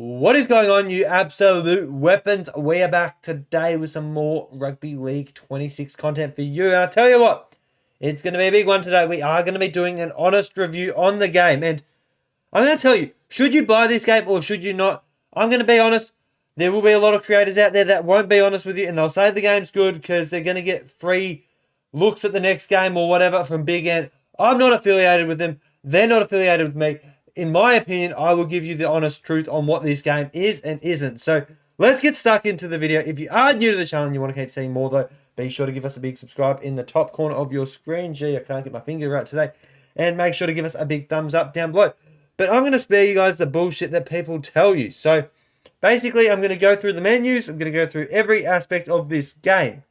What is going on, you absolute weapons? We are back today with some more Rugby League 26 content for you. And I'll tell you what, it's going to be a big one today. We are going to be doing an honest review on the game. And I'm going to tell you, should you buy this game or should you not? I'm going to be honest. There will be a lot of creators out there that won't be honest with you. And they'll say the game's good because they're going to get free looks at the next game or whatever from Big Ant. I'm not affiliated with them. They're not affiliated with me. In my opinion, I will give you the honest truth on what this game is and isn't. So let's get stuck into the video. If you are new to the channel and you want to keep seeing more though, be sure to give us a big subscribe in the top corner of your screen. Gee, I can't get my finger right today. And make sure to give us a big thumbs up down below. But I'm going to spare you guys the bullshit that people tell you. So basically, I'm going to go through the menus. I'm going to go through every aspect of this game.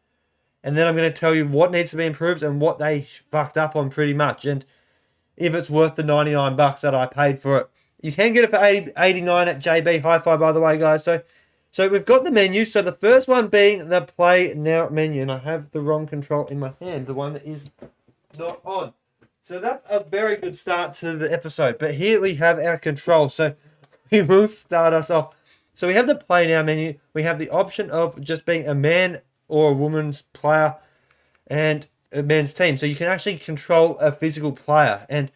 And then I'm going to tell you what needs to be improved and what they fucked up on pretty much. And if it's worth the 99 bucks that I paid for it. You can get it for 89 at JB Hi-Fi, by the way, guys. So we've got the menu. So the first one being the Play Now menu. And I have the wrong control in my hand, the one that is not on. So that's a very good start to the episode. But here we have our control. So we will start us off. So we have the Play Now menu. We have the option of just being a man or a woman's player and a men's team. So you can actually control a physical player. And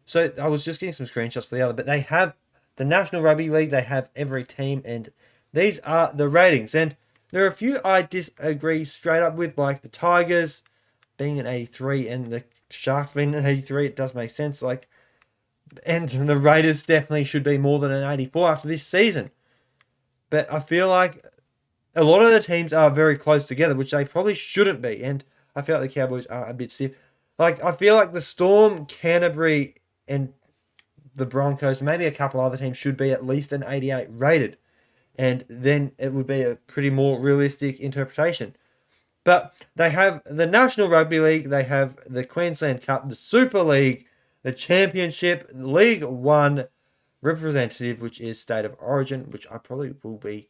so I was just getting some screenshots for the other, but they have the National Rugby League, they have every team, and these are the ratings. And there are a few I disagree straight up with, like the Tigers being an 83 and the Sharks being an 83. It does make sense. And the Raiders definitely should be more than an 84 after this season. But I feel like a lot of the teams are very close together, which they probably shouldn't be. And I feel like the Cowboys are a bit stiff. I feel like the Storm, Canterbury, and the Broncos, maybe a couple other teams should be at least an 88 rated. And then it would be a pretty more realistic interpretation. But they have the National Rugby League, they have the Queensland Cup, the Super League, the Championship, League One representative, which is State of Origin, which I probably will be.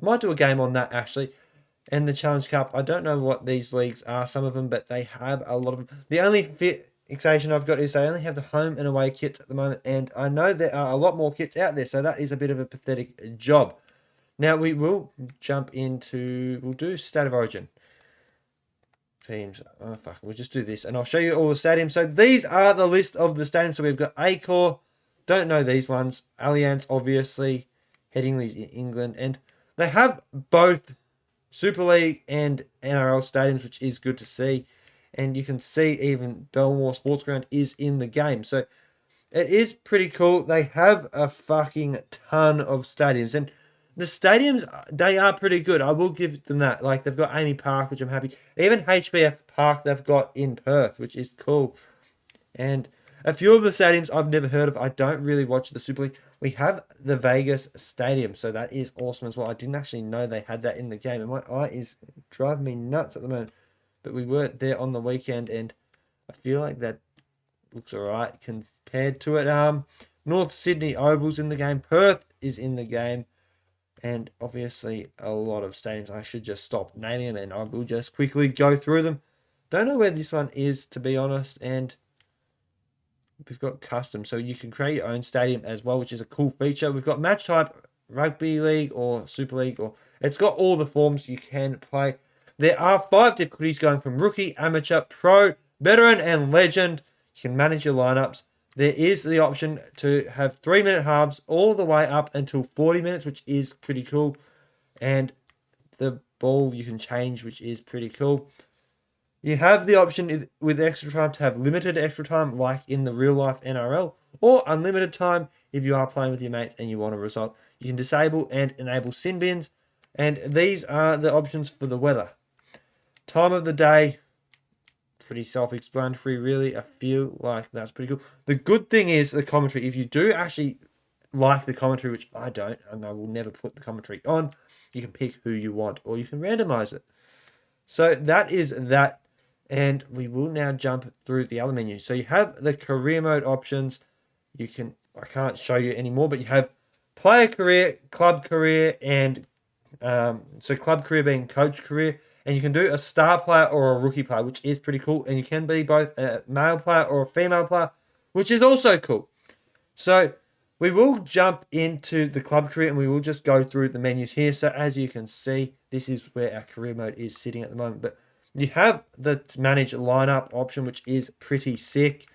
I might do a game on that actually. And the Challenge Cup, I don't know what these leagues are, some of them, but they have a lot of them. The only fixation I've got is they only have the home and away kits at the moment, and I know there are a lot more kits out there, so that is a bit of a pathetic job. Now we will jump into, we'll do State of Origin. Teams, oh fuck, we'll just do this, and I'll show you all the stadiums. So these are the list of the stadiums. So we've got Accor, don't know these ones, Allianz, obviously, Headingley's in England, and they have both Super League and NRL stadiums, which is good to see. And you can see even Belmore Sports Ground is in the game. So it is pretty cool. They have a fucking ton of stadiums. And the stadiums, they are pretty good. I will give them that. Like, they've got Amy Park, which I'm happy. Even HBF Park they've got in Perth, which is cool. And a few of the stadiums I've never heard of. I don't really watch the Super League. We have the Vegas Stadium, so that is awesome as well. I didn't actually know they had that in the game, and my eye is driving me nuts at the moment. But we were there on the weekend, and I feel like that looks alright compared to it. North Sydney Oval's in the game. Perth is in the game. And obviously a lot of stadiums. I should just stop naming them, and I will just quickly go through them. Don't know where this one is, to be honest, and we've got custom, so you can create your own stadium as well, which is a cool feature. We've got match type, Rugby League or Super League, or it's got all the forms you can play. There are 5 difficulties going from rookie, amateur, pro, veteran, and legend. You can manage your lineups. There is the option to have 3-minute halves all the way up until 40 minutes, which is pretty cool. And the ball you can change, which is pretty cool. You have the option with extra time to have limited extra time, like in the real life NRL, or unlimited time if you are playing with your mates and you want a result. You can disable and enable sin bins, and these are the options for the weather. Time of the day, pretty self-explanatory really. I feel like that's pretty cool. The good thing is the commentary. If you do actually like the commentary, which I don't, and I will never put the commentary on, you can pick who you want, or you can randomize it. So that is that. And we will now jump through the other menu. So you have the career mode options. You can, I can't show you anymore, but you have player career, club career, and so club career being coach career. And you can do a star player or a rookie player, which is pretty cool. And you can be both a male player or a female player, which is also cool. So we will jump into the club career and we will just go through the menus here. So as you can see, this is where our career mode is sitting at the moment. But you have the manage lineup option, which is pretty sick.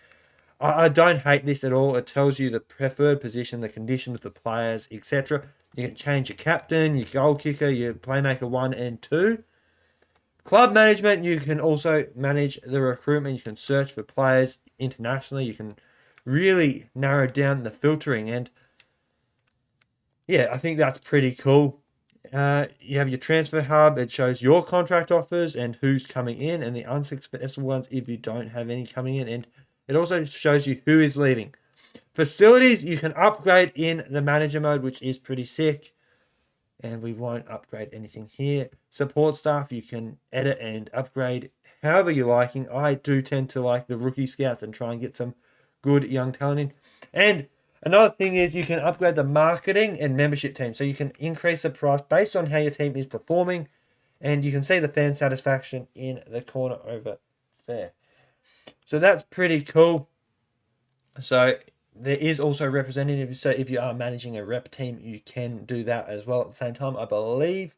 I don't hate this at all. It tells you the preferred position, the conditions of the players, etc. You can change your captain, your goal kicker, your playmaker 1 and 2. Club management, you can also manage the recruitment. You can search for players internationally. You can really narrow down the filtering. And yeah, I think that's pretty cool. You have your transfer hub. It shows your contract offers and who's coming in and the unsuccessful ones if you don't have any coming in. And it also shows you who is leaving. Facilities, you can upgrade in the manager mode, which is pretty sick. And we won't upgrade anything here. Support staff, you can edit and upgrade however you're liking. I do tend to like the rookie scouts and try and get some good young talent in. And another thing is you can upgrade the marketing and membership team. So you can increase the price based on how your team is performing. And you can see the fan satisfaction in the corner over there. So that's pretty cool. So there is also representatives. So if you are managing a rep team, you can do that as well at the same time. I believe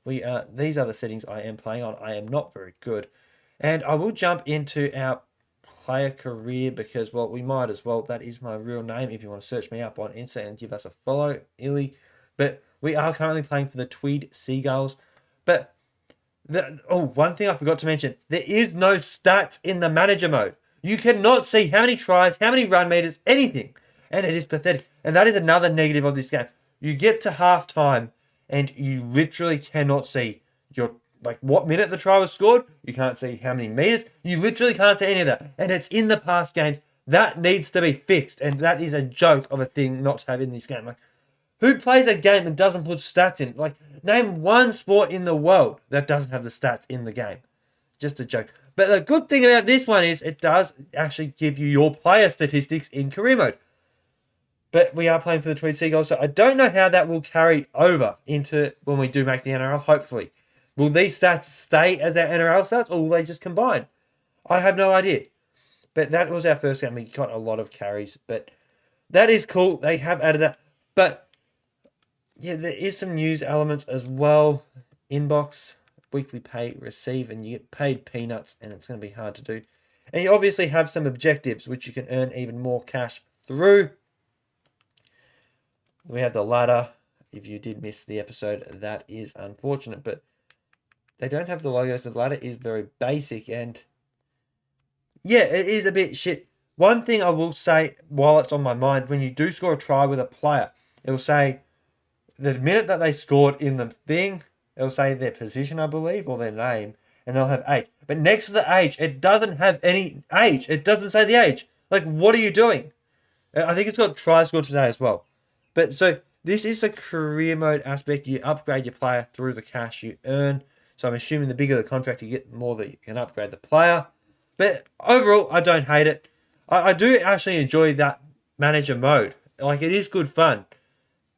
these are the settings I am playing on. I am not very good. And I will jump into our player career because, well, we might as well. That is my real name if you want to search me up on Insta and give us a follow, Illy. But we are currently playing for the Tweed Seagulls. But one thing I forgot to mention. There is no stats in the manager mode. You cannot see how many tries, how many run meters, anything. And it is pathetic. And that is another negative of this game. You get to halftime and you literally cannot see what minute the try was scored. You can't see how many meters. You literally can't see any of that. And it's in the past games. That needs to be fixed. And that is a joke of a thing not to have in this game. Like, who plays a game and doesn't put stats in? Like, name one sport in the world that doesn't have the stats in the game. Just a joke. But the good thing about this one is it does actually give you your player statistics in career mode. But we are playing for the Tweed Seagulls, so I don't know how that will carry over into when we do make the NRL, hopefully. Will these stats stay as our NRL stats, or will they just combine? I have no idea. But that was our first game. We got a lot of carries, but that is cool. They have added that. But yeah, there is some news elements as well. Inbox, weekly pay, receive, and you get paid peanuts, and it's going to be hard to do. And you obviously have some objectives, which you can earn even more cash through. We have the ladder. If you did miss the episode, that is unfortunate, but they don't have the logos. The ladder is very basic, and yeah, it is a bit shit. One thing I will say while it's on my mind, when you do score a try with a player, it will say the minute that they scored in the thing, it'll say their position, I believe, or their name, and they'll have age. But next to the age, it doesn't have any age. It doesn't say the age. Like, what are you doing? I think it's got try score today as well. But so this is a career mode aspect. You upgrade your player through the cash you earn. So I'm assuming the bigger the contract you get, the more that you can upgrade the player. But overall, I don't hate it. I do actually enjoy that manager mode. Like, it is good fun.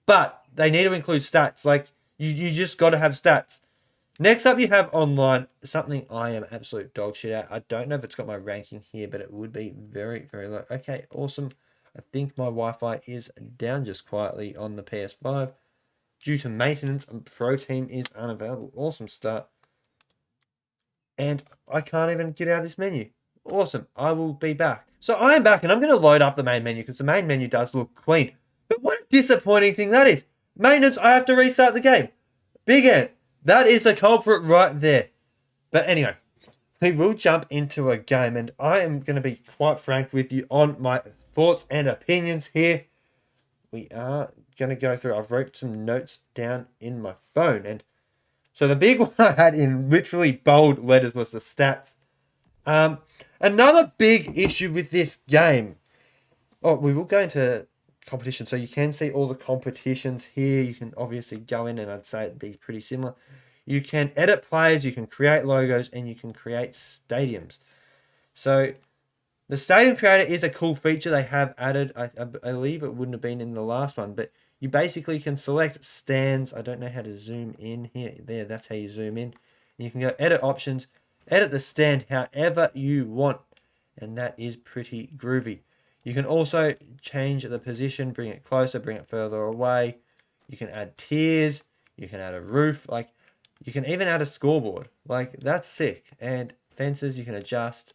But they need to include stats. Like, you just got to have stats. Next up, you have online, something I am absolute dog shit at. I don't know if it's got my ranking here, but it would be very, very low. Okay, awesome. I think my Wi-Fi is down just quietly on the PS5. Due to maintenance, Pro Team is unavailable. Awesome start. And I can't even get out of this menu. Awesome. I will be back. So I am back, and I'm going to load up the main menu because the main menu does look clean. But what a disappointing thing that is. Maintenance, I have to restart the game. Big Ant. That is the culprit right there. But anyway, we will jump into a game, and I am going to be quite frank with you on my thoughts and opinions here. We are going to go through. I've wrote some notes down in my phone, and so the big one I had in literally bold letters was the stats. Another big issue with this game. Oh, we will go into competition, so you can see all the competitions here. You can obviously go in, and I'd say it'd be pretty similar. You can edit players, you can create logos, and you can create stadiums. So the stadium creator is a cool feature they have added. I believe it wouldn't have been in the last one, but you basically can select stands. I don't know how to zoom in here. There, that's how you zoom in. You can go edit options, edit the stand however you want, and that is pretty groovy. You can also change the position, bring it closer, bring it further away. You can add tiers. You can add a roof. Like, you can even add a scoreboard. Like, that's sick. And fences, you can adjust.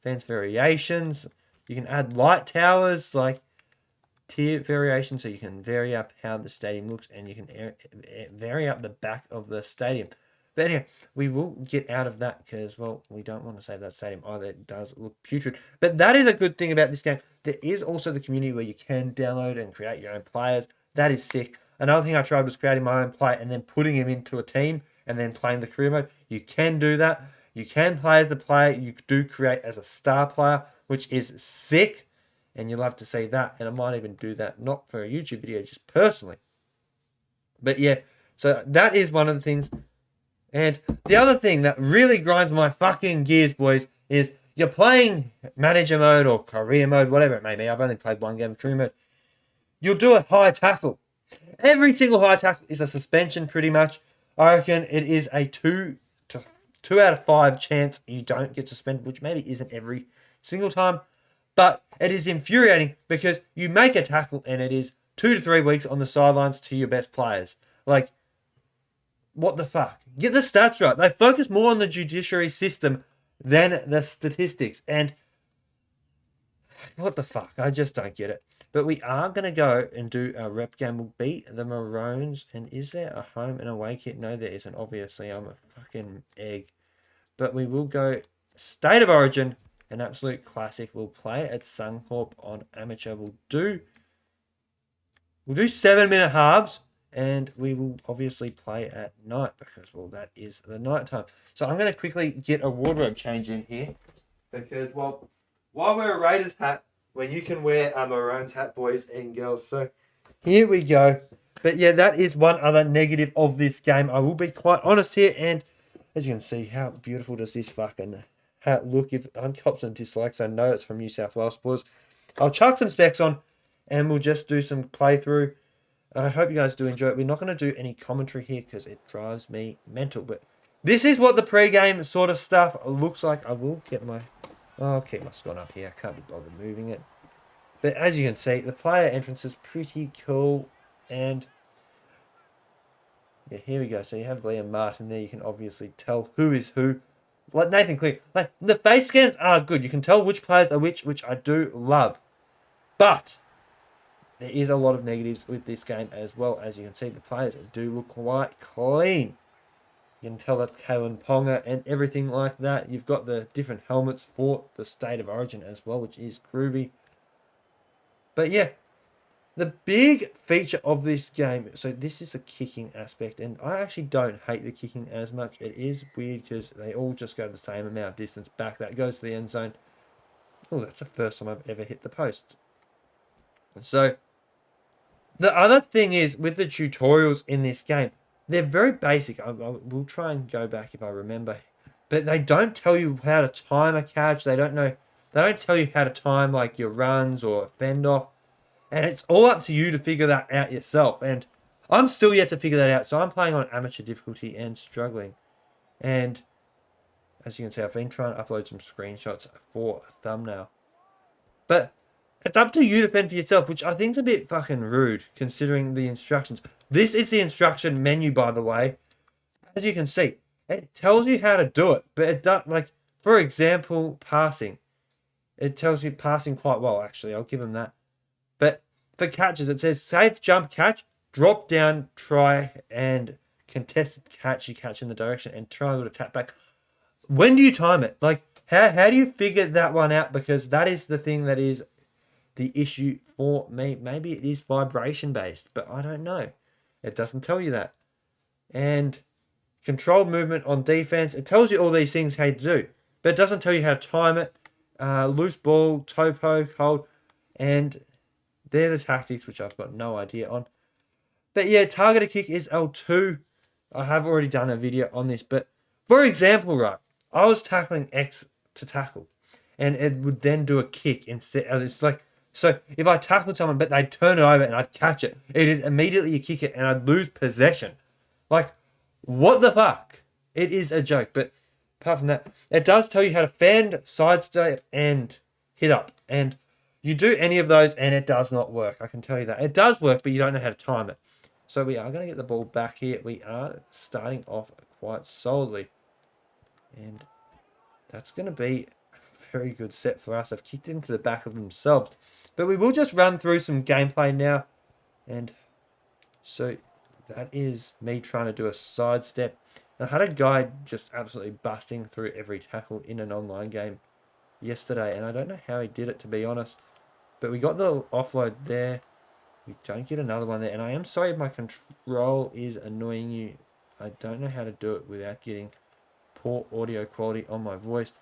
Fence variations. You can add light towers, like tier variations, so you can vary up how the stadium looks, and you can vary up the back of the stadium. But anyway, we will get out of that because, well, we don't want to save that stadium either. It does look putrid. But that is a good thing about this game. There is also the community where you can download and create your own players. That is sick. Another thing I tried was creating my own player and then putting him into a team and then playing the career mode. You can do that. You can play as the player. You do create as a star player, which is sick. And you'll have to see that. And I might even do that, not for a YouTube video, just personally. But yeah, so that is one of the things. And the other thing that really grinds my fucking gears, boys, is you're playing manager mode or career mode, whatever it may be. I've only played one game of career mode. You'll do a high tackle. Every single high tackle is a suspension, pretty much. I reckon it is a 2 out of 5 chance you don't get suspended, which maybe isn't every single time. But it is infuriating because you make a tackle and it is 2 to 3 weeks on the sidelines to your best players. Like, what the fuck? Get the stats right. They focus more on the judiciary system than the statistics. And what the fuck? I just don't get it. But we are going to go and do a rep game. We'll beat the Maroons. And is there a home and away kit? No, there isn't. Obviously, I'm a fucking egg. But we will go State of Origin. An absolute classic. We'll play at Suncorp on amateur. We'll do 7-minute halves. And we will obviously play at night because, well, that is the night time. So I'm going to quickly get a wardrobe change in here. Because, well, why wear a Raiders hat when you can wear a Maroons hat, boys and girls? So here we go. But yeah, that is one other negative of this game. I will be quite honest here. And as you can see, how beautiful does this fucking hat look? If I'm cops and dislikes, I know it's from New South Wales, boys. I'll chuck some specs on and we'll just do some playthrough. I hope you guys do enjoy it. We're not going to do any commentary here because it drives me mental. But this is what the pre-game sort of stuff looks like. I will get my... I'll keep my scone up here. I can't be bothered moving it. But as you can see, the player entrance is pretty cool. And yeah, here we go. So you have Liam Martin there. You can obviously tell who is who. Like Nathan Clear. Like, the face scans are good. You can tell which players are which I do love. But there is a lot of negatives with this game as well. As you can see, the players do look quite clean. You can tell that's Kalen Ponga and everything like that. You've got the different helmets for the State of Origin as well, which is groovy. But yeah, the big feature of this game, so this is the kicking aspect, and I actually don't hate the kicking as much. It is weird because they all just go the same amount of distance back. That goes to the end zone. Oh, that's the first time I've ever hit the post. So the other thing is with the tutorials in this game, they're very basic. I will try and go back if I remember, but they don't tell you how to time a catch. They don't tell you how to time like your runs or fend off, and it's all up to you to figure that out yourself. And I'm still yet to figure that out. So I'm playing on amateur difficulty and struggling. And as you can see, I've been trying to upload some screenshots for a thumbnail, but it's up to you to fend for yourself, which I think is a bit fucking rude considering the instructions. This is the instruction menu, by the way. As you can see, it tells you how to do it, but it does, like, for example, passing. It tells you passing quite well, actually. I'll give them that. But for catches, it says safe jump catch, drop down, try, and contested catch. You catch in the direction and triangle to tap back. When do you time it? Like, how do you figure that one out? Because that is the thing that is the issue for me. Maybe it is vibration based, but I don't know. It doesn't tell you that. And controlled movement on defense, it tells you all these things how to do, but it doesn't tell you how to time it. Loose ball, toe poke, hold, and they're the tactics which I've got no idea on. But yeah, targeted kick is L2. I have already done a video on this, but for example, right, I was tackling X to tackle, and it would then do a kick instead. It's like, so if I tackled someone, but they'd turn it over and I'd catch it, it'd immediately kick it and I'd lose possession. Like, what the fuck? It is a joke. But apart from that, it does tell you how to fend, sidestep, and hit up. And You do any of those and it does not work. I can tell you that. It does work, but you don't know how to time it. So we are going to get the ball back here. We are starting off quite solidly. And that's going to be a very good set for us. They've kicked into the back of themselves. But we will just run through some gameplay now. And so that is me trying to do a sidestep. I had a guy just absolutely busting through every tackle in an online game yesterday. And I don't know how he did it, to be honest. But we got the offload there. We don't get another one there. And I am sorry if my control is annoying you. I don't know how to do it without getting poor audio quality on my voice.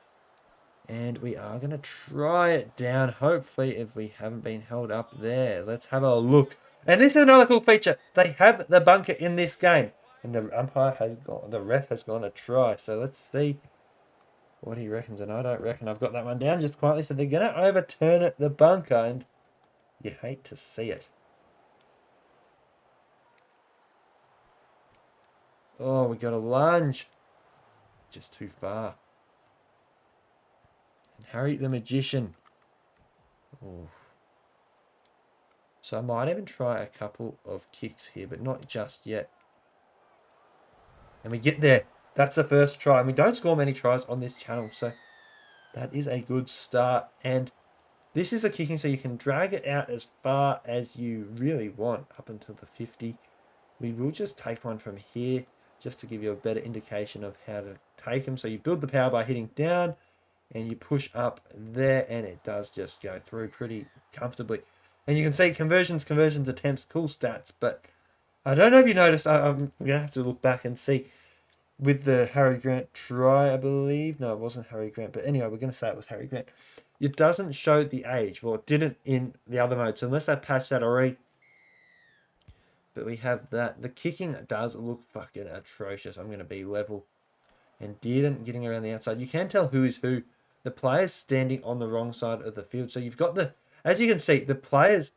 And we are going to try it down, hopefully, if we haven't been held up there. Let's have a look. And this is another cool feature. They have the bunker in this game. And the umpire has gone, the ref has gone to try. So let's see what he reckons. And I don't reckon I've got that one down just quietly. So they're going to overturn it, the bunker. And you hate to see it. Oh, we got a lunge. Just too far. And Harry the Magician. Oh. So I might even try a couple of kicks here, but not just yet. And we get there. That's the first try. And we don't score many tries on this channel, so that is a good start. And this is a kicking, so you can drag it out as far as you really want, up until the 50. We will just take one from here, just to give you a better indication of how to take them. So you build the power by hitting down, and you push up there, and it does just go through pretty comfortably. And you can see conversions, attempts, cool stats. But I don't know if you noticed, I'm going to have to look back and see. With the Harry Grant try, I believe. No, it wasn't Harry Grant. But anyway, we're going to say it was Harry Grant. It doesn't show the age. Well, it didn't in the other mode. So unless I patched that already. But we have that. The kicking does look fucking atrocious. I'm going to be level. And didn't getting around the outside. You can tell who is who. The players standing on the wrong side of the field. So you've got the... As you can see, the players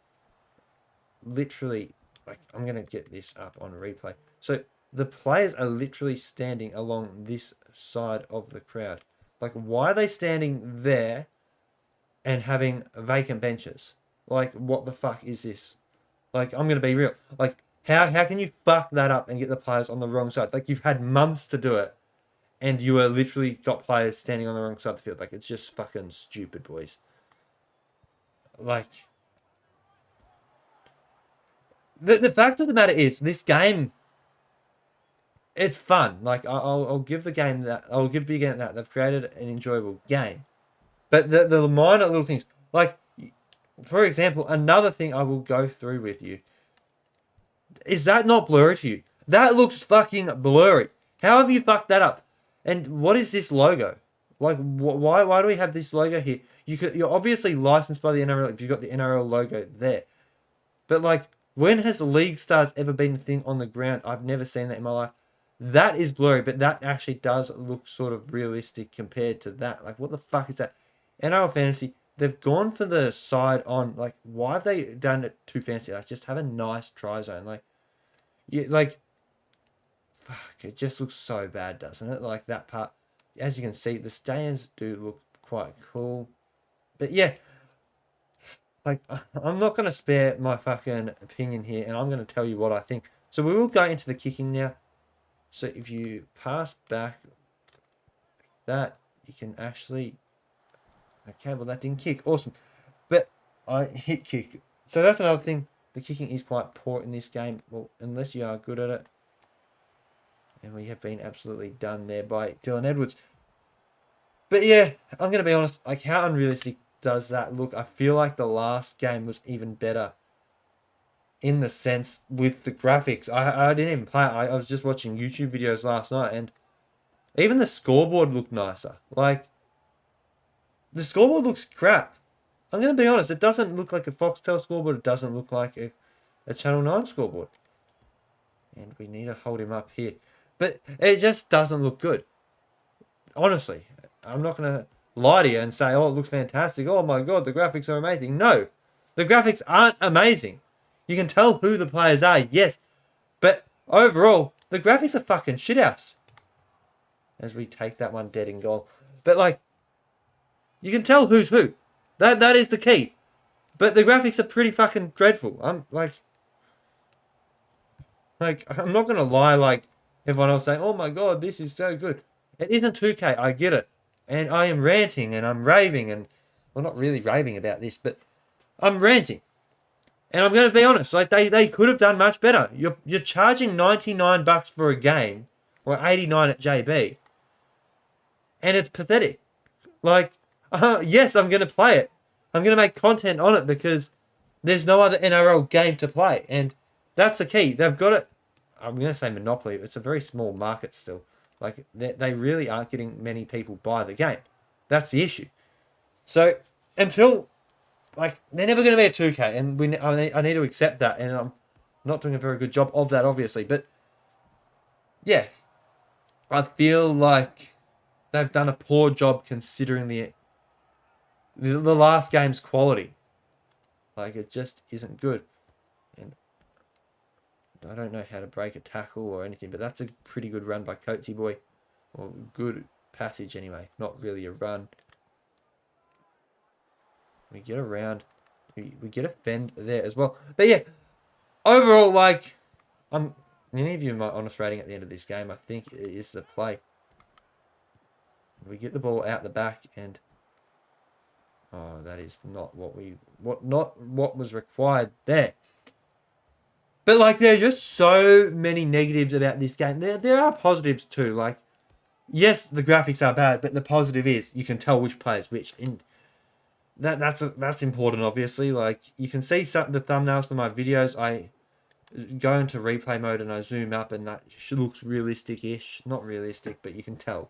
literally... Like, I'm going to get this up on replay. So the players are literally standing along this side of the crowd. Like, why are they standing there and having vacant benches? Like, what the fuck is this? Like, I'm going to be real. Like, how can you fuck that up and get the players on the wrong side? Like, you've had months to do it. And you are literally got players standing on the wrong side of the field. Like, it's just fucking stupid, boys. Like, the fact of the matter is, this game, it's fun. Like, I'll give the game that. I'll give Big Ant that. They've created an enjoyable game. But the minor little things. Like, for example, another thing I will go through with you. Is that not blurry to you? That looks fucking blurry. How have you fucked that up? And what is this logo? Like, why do we have this logo here? You're obviously licensed by the NRL if you've got the NRL logo there. But, like, when has League Stars ever been a thing on the ground? I've never seen that in my life. That is blurry, but that actually does look sort of realistic compared to that. Like, what the fuck is that? NRL Fantasy, they've gone for the side on. Like, why have they done it too fancy? Like, just have a nice try zone. Like, fuck, it just looks so bad, doesn't it? Like, that part. As you can see, the stands do look quite cool. But yeah, like, I'm not going to spare my fucking opinion here, and I'm going to tell you what I think. So we will go into the kicking now. So if you pass back that, you can actually... Okay, well, that didn't kick. Awesome. But I hit kick. So that's another thing. The kicking is quite poor in this game. Well, unless you are good at it. And we have been absolutely done there by Dylan Edwards. But yeah, I'm going to be honest. Like, how unrealistic does that look? I feel like the last game was even better. In the sense with the graphics. I didn't even play it. I was just watching YouTube videos last night. And even the scoreboard looked nicer. Like, the scoreboard looks crap. I'm going to be honest. It doesn't look like a Foxtel scoreboard. It doesn't look like a Channel 9 scoreboard. And we need to hold him up here. But it just doesn't look good. Honestly. I'm not going to lie to you and say, oh, it looks fantastic. Oh my God, the graphics are amazing. No. The graphics aren't amazing. You can tell who the players are, yes. But overall, the graphics are fucking shithouse. As we take that one dead in goal. But like, you can tell who's who. That is the key. But the graphics are pretty fucking dreadful. I'm I'm not gonna lie, like everyone else saying, "Oh my god, this is so good." It isn't 2K. I get it, and I am ranting and I'm raving and well, not really raving about this, but I'm ranting. And I'm going to be honest, like they could have done much better. You're charging $99 for a game, or 89 at JB, and it's pathetic. Like, yes, I'm going to play it. I'm going to make content on it because there's no other NRL game to play, and that's the key. They've got it. I'm going to say monopoly. It's a very small market still. Like they really aren't getting many people buy the game. That's the issue. So until like they're never going to be a 2K, and I need to accept that, and I'm not doing a very good job of that, obviously. But yeah, I feel like they've done a poor job considering the last game's quality. Like it just isn't good, and I don't know how to break a tackle or anything, but that's a pretty good run by Coatsy Boy, or good passage anyway. Not really a run. We get around. We get a fend there as well. But yeah, overall, like, I'm going to give you my honest rating at the end of this game. I think it is the play. We get the ball out the back, and oh, that is not what was required there. But like, there are just so many negatives about this game. There are positives too. Like, yes, the graphics are bad, but the positive is you can tell which player's which. And that's important, obviously. Like, you can see the thumbnails for my videos. I go into replay mode and I zoom up, and that looks realistic-ish. Not realistic, but you can tell.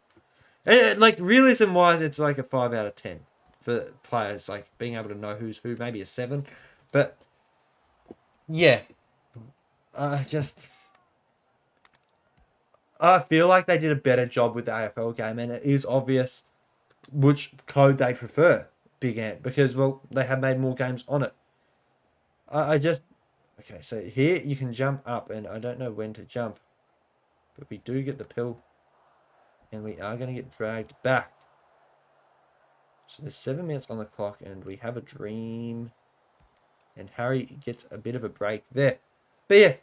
Like, realism-wise, it's like a 5 out of 10 for players. Like, being able to know who's who, maybe a 7. But, yeah. I feel like they did a better job with the AFL game, and it is obvious which code they prefer, Big Ant, because, well, they have made more games on it. Okay, so here you can jump up, and I don't know when to jump, but we do get the pill, and we are going to get dragged back. So there's 7 minutes on the clock, and we have a dream, and Harry gets a bit of a break there. But yeah,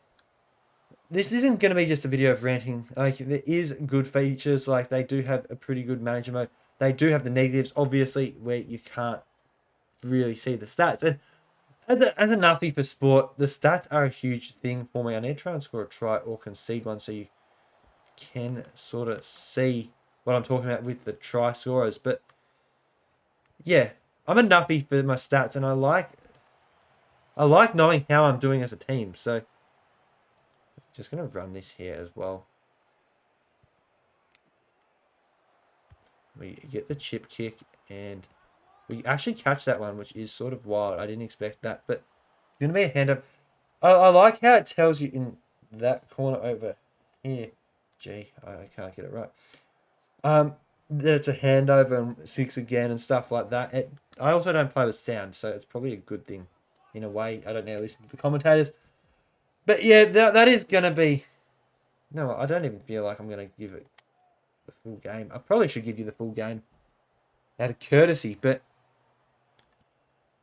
this isn't going to be just a video of ranting. Like, there is good features. Like, they do have a pretty good manager mode. They do have the negatives, obviously, where you can't really see the stats. And as a nuffy for sport, the stats are a huge thing for me. I need to try and score a try or concede one so you can sort of see what I'm talking about with the try scorers. But yeah, I'm a nuffy for my stats, and I like knowing how I'm doing as a team. So just going to run this here as well. We get the chip kick, and we actually catch that one, which is sort of wild. I didn't expect that, but it's going to be a handover. I like how it tells you in that corner over here. Gee, I can't get it right. That it's a handover and 6 again and stuff like that. I also don't play with sound, so it's probably a good thing in a way. I don't know, listen to the commentators. But yeah, that is going to be... No, I don't even feel like I'm going to give it the full game. I probably should give you the full game out of courtesy, but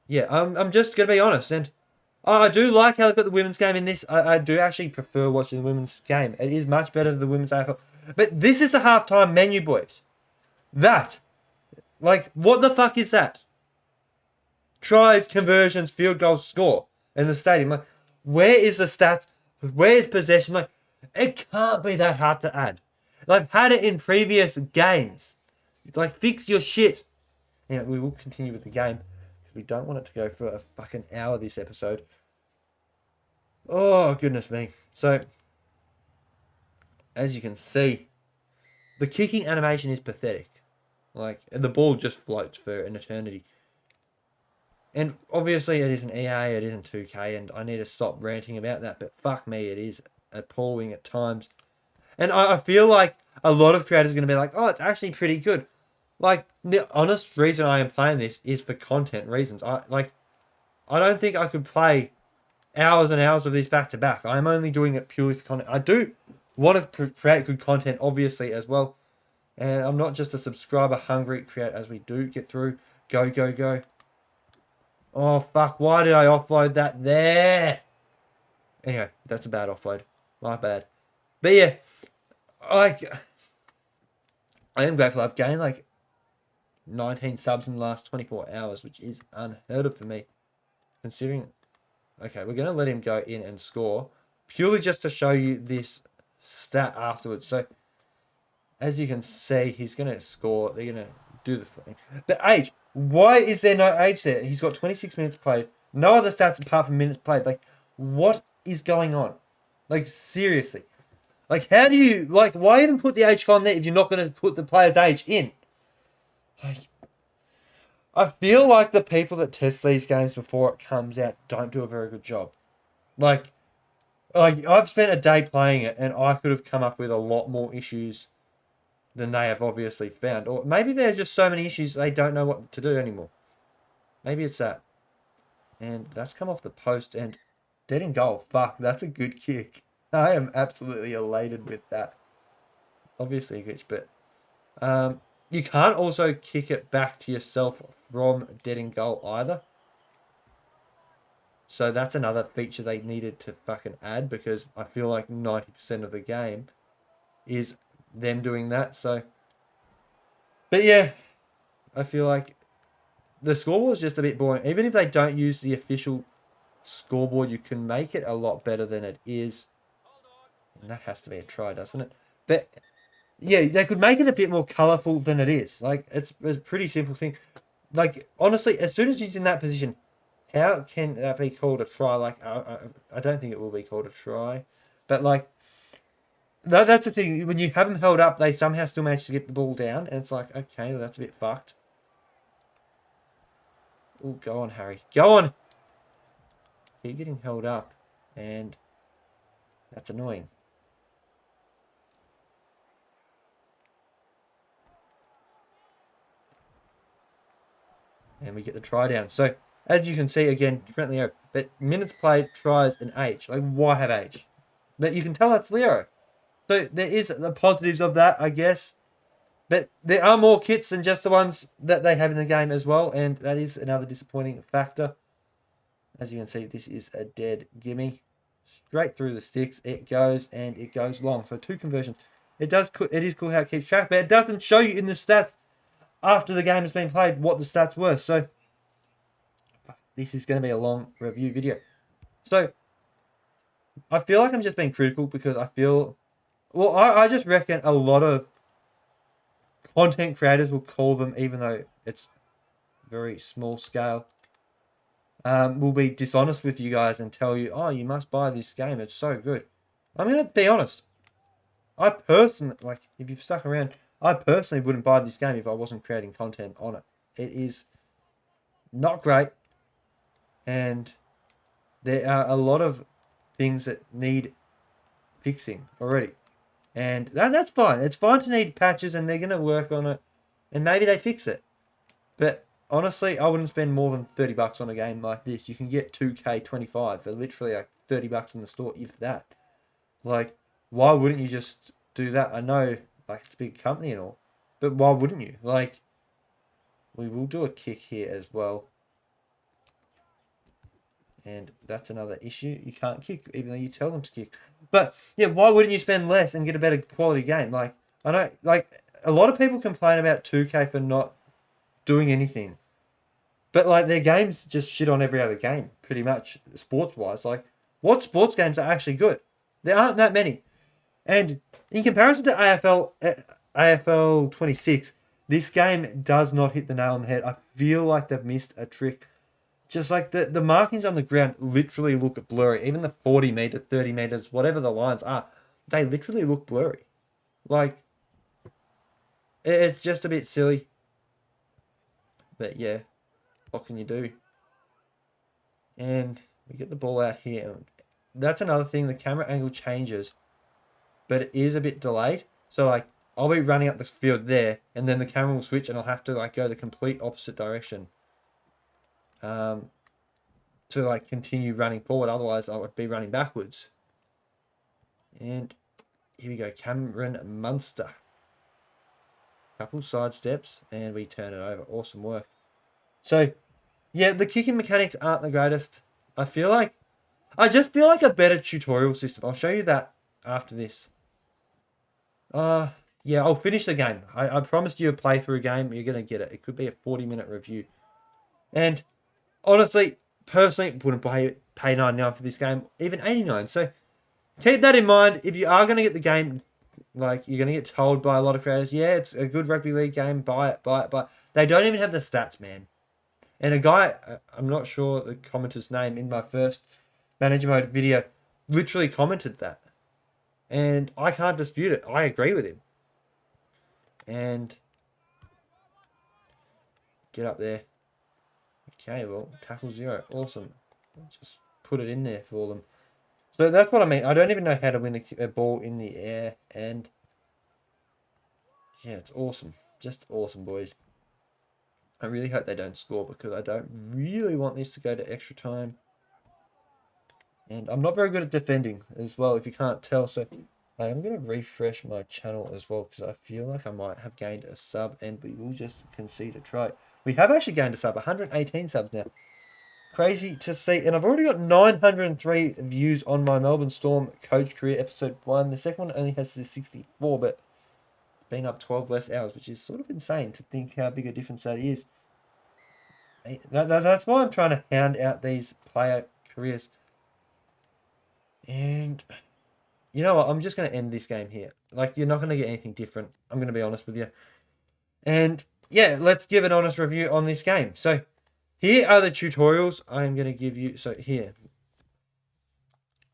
yeah, I'm just going to be honest. And I do like how they've got the women's game in this. I do actually prefer watching the women's game. It is much better than the women's AFL. But this is the halftime menu, boys. Like, what the fuck is that? Tries, conversions, field goals, score in the stadium. Like, where is the stats? Where is possession? Like, it can't be that hard to add. I've had it in previous games. Like, fix your shit. Anyway, we will continue with the game because we don't want it to go for a fucking hour this episode. Oh, goodness me. So, as you can see, the kicking animation is pathetic. Like, the ball just floats for an eternity. And obviously it isn't EA, it isn't 2K, and I need to stop ranting about that, but fuck me, it is appalling at times. And I feel like a lot of creators are going to be like, oh, it's actually pretty good. Like, the honest reason I am playing this is for content reasons. I don't think I could play hours and hours of this back to back. I'm only doing it purely for content. I do want to create good content, obviously, as well. And I'm not just a subscriber hungry creator as we do get through. Go, go, go. Oh, fuck. Why did I offload that there? Anyway, that's a bad offload. My bad. But yeah, like, I am grateful. I've gained like 19 subs in the last 24 hours, which is unheard of for me. Considering, okay, we're going to let him go in and score purely just to show you this stat afterwards. So, as you can see, he's going to score. They're going to do the thing. But age, why is there no age there? He's got 26 minutes played. No other stats apart from minutes played. Like, what is going on? Like, seriously. Like, how do you, like, why even put the age column there if you're not going to put the player's age in? Like, I feel like the people that test these games before it comes out don't do a very good job. Like I've spent a day playing it and I could have come up with a lot more issues than they have obviously found. Or maybe there are just so many issues they don't know what to do anymore. Maybe it's that. And that's come off the post and dead in goal. Fuck, that's a good kick. I am absolutely elated with that. Obviously a glitch, but you can't also kick it back to yourself from dead in goal either. So that's another feature they needed to fucking add, because I feel like 90% of the game is them doing that. So, but yeah, I feel like the scoreboard is just a bit boring. Even if they don't use the official scoreboard, you can make it a lot better than it is. And that has to be a try, doesn't it? But yeah, they could make it a bit more colourful than it is. Like, it's a pretty simple thing. Like, honestly, as soon as he's in that position, how can that be called a try? Like, I don't think it will be called a try. But, like, that's the thing. When you have them held up, they somehow still manage to get the ball down. And it's like, okay, well, that's a bit fucked. Oh, go on, Harry. Go on! Keep getting held up. And that's annoying. And we get the try down. So, as you can see, again, friendly error. But minutes played, tries, and age. Like, why have age? But you can tell that's Leo. So, there is the positives of that, I guess. But there are more kits than just the ones that they have in the game as well. And that is another disappointing factor. As you can see, this is a dead gimme. Straight through the sticks. It goes, and it goes long. So, 2 conversions. It is cool how it keeps track, but it doesn't show you in the stats after the game has been played what the stats were. So, this is going to be a long review video. So, I feel like I'm just being critical because I feel... Well, I just reckon a lot of content creators will call them, even though it's very small scale, will be dishonest with you guys and tell you, oh, you must buy this game. It's so good. I'm going to be honest. I personally, like, if you've stuck around, I personally wouldn't buy this game if I wasn't creating content on it. It is not great. And there are a lot of things that need fixing already. And that's fine. It's fine to need patches, and they're going to work on it. And maybe they fix it. But honestly, I wouldn't spend more than $30 on a game like this. You can get 2K25 for literally like $30 in the store, if that. Like, why wouldn't you just do that? I know, like, it's a big company and all. But why wouldn't you? Like, we will do a kick here as well. And that's another issue. You can't kick, even though you tell them to kick. But, yeah, why wouldn't you spend less and get a better quality game? Like, I know, like, a lot of people complain about 2K for not doing anything. But, like, their games just shit on every other game, pretty much, sports-wise. Like, what sports games are actually good? There aren't that many. And in comparison to AFL 26, this game does not hit the nail on the head. I feel like they've missed a trick. Just like the markings on the ground literally look blurry. Even the 40 meter, 30 meters, whatever the lines are, they literally look blurry. Like, it's just a bit silly. But yeah, what can you do? And we get the ball out here. That's another thing. The camera angle changes, but it is a bit delayed. So, like, I'll be running up the field there, and then the camera will switch, and I'll have to, like, go the complete opposite direction. To, like, continue running forward. Otherwise, I would be running backwards. And here we go. Cameron Munster. Couple side steps, and we turn it over. Awesome work. So, Yeah, the kicking mechanics aren't the greatest. I just feel like a better tutorial system. I'll show you that after this. Yeah, I'll finish the game. I promised you a playthrough game. You're going to get it. It could be a 40-minute review. And honestly, personally, wouldn't pay 99 for this game, even 89. So keep that in mind. If you are going to get the game, like, you're going to get told by a lot of creators, yeah, it's a good rugby league game, buy it, but they don't even have the stats, man. And a guy, I'm not sure the commenter's name, in my first manager mode video, literally commented that. And I can't dispute it. I agree with him. And get up there. Okay, well, tackle 0. Awesome. Just put it in there for them. So that's what I mean. I don't even know how to win a ball in the air. And yeah, it's awesome. Just awesome, boys. I really hope they don't score because I don't really want this to go to extra time. And I'm not very good at defending as well, if you can't tell. So I'm going to refresh my channel as well because I feel like I might have gained a sub and we will just concede a try. We have actually gained a sub, 118 subs now. Crazy to see. And I've already got 903 views on my Melbourne Storm Coach Career episode 1. The second one only has 64, but it's been up 12 less hours, which is sort of insane to think how big a difference that is. That's why I'm trying to hound out these player careers. And you know what? I'm just going to end this game here. Like, you're not going to get anything different. I'm going to be honest with you. And yeah, let's give an honest review on this game. So here are the tutorials I'm going to give you. So here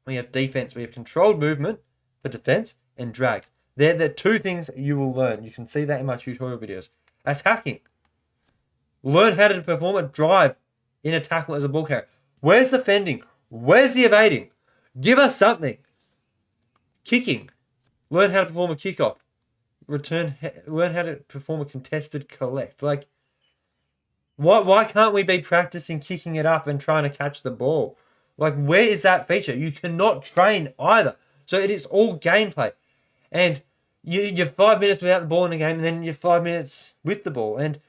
we have defense. We have controlled movement for defense and drag. They're the two things you will learn. You can see that in my tutorial videos. Attacking. Learn how to perform a drive in a tackle as a ball carrier. Where's the fending? Where's the evading? Give us something. Kicking. Learn how to perform a kickoff. Learn how to perform a contested collect. Like, why can't we be practicing kicking it up and trying to catch the ball? Like, where is that feature? You cannot train either. So it is all gameplay. And you're 5 minutes without the ball in the game, and then you're 5 minutes with the ball. And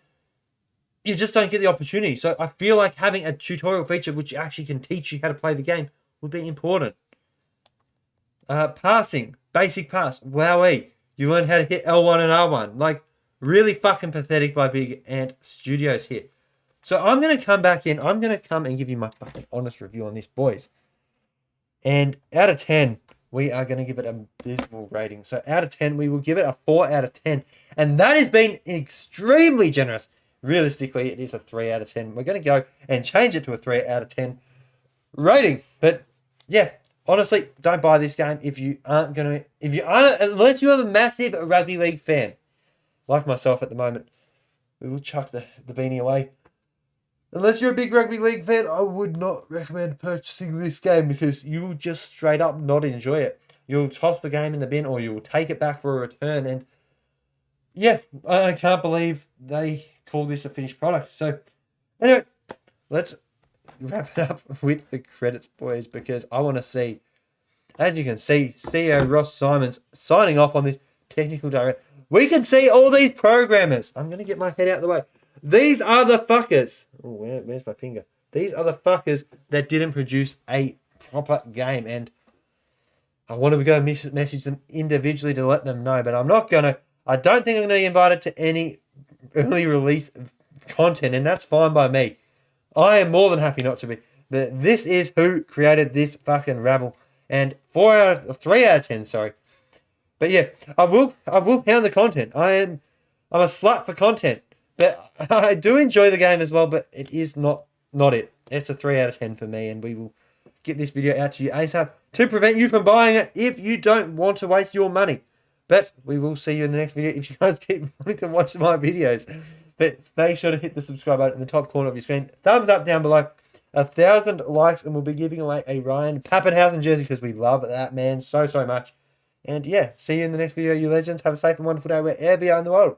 you just don't get the opportunity. So I feel like having a tutorial feature which actually can teach you how to play the game would be important. Passing. Basic pass. Wowee. You learn how to hit L1 and R1. Like, really fucking pathetic by Big Ant Studios here. So I'm going to come back in. I'm going to come and give you my fucking honest review on this, boys. And out of 10, we are going to give it a abysmal rating. So out of 10, we will give it a 4 out of 10. And that has been extremely generous. Realistically, it is a 3 out of 10. We're going to go and change it to a 3 out of 10 rating. But yeah, honestly, don't buy this game if you aren't going to, unless you're a massive rugby league fan, like myself at the moment. We will chuck the beanie away. Unless you're a big rugby league fan, I would not recommend purchasing this game because you will just straight up not enjoy it. You'll toss the game in the bin or you'll take it back for a return. And yeah, I can't believe they call this a finished product. So anyway, let's wrap it up with the credits, boys, because I want to see, as you can see, CEO Ross Simons signing off on this technical director. We can see all these programmers. I'm going to get my head out of the way. These are the fuckers. Oh, where's my finger? These are the fuckers that didn't produce a proper game. And I want to go message them individually to let them know. But I'm not going to. I don't think I'm going to be invited to any early release content. And that's fine by me. I am more than happy not to be. But this is who created this fucking rabble. And 3 out of 10, sorry. But yeah, I will hound the content. I'm a slut for content. But I do enjoy the game as well, but it is not it. It's a 3 out of 10 for me, and we will get this video out to you ASAP to prevent you from buying it if you don't want to waste your money. But we will see you in the next video if you guys keep wanting to watch my videos. But make sure to hit the subscribe button in the top corner of your screen. Thumbs up down below. 1,000 likes, and we'll be giving away a Ryan Pappenhausen jersey because we love that man so much. And yeah, see you in the next video, you legends. Have a safe and wonderful day wherever you are in the world.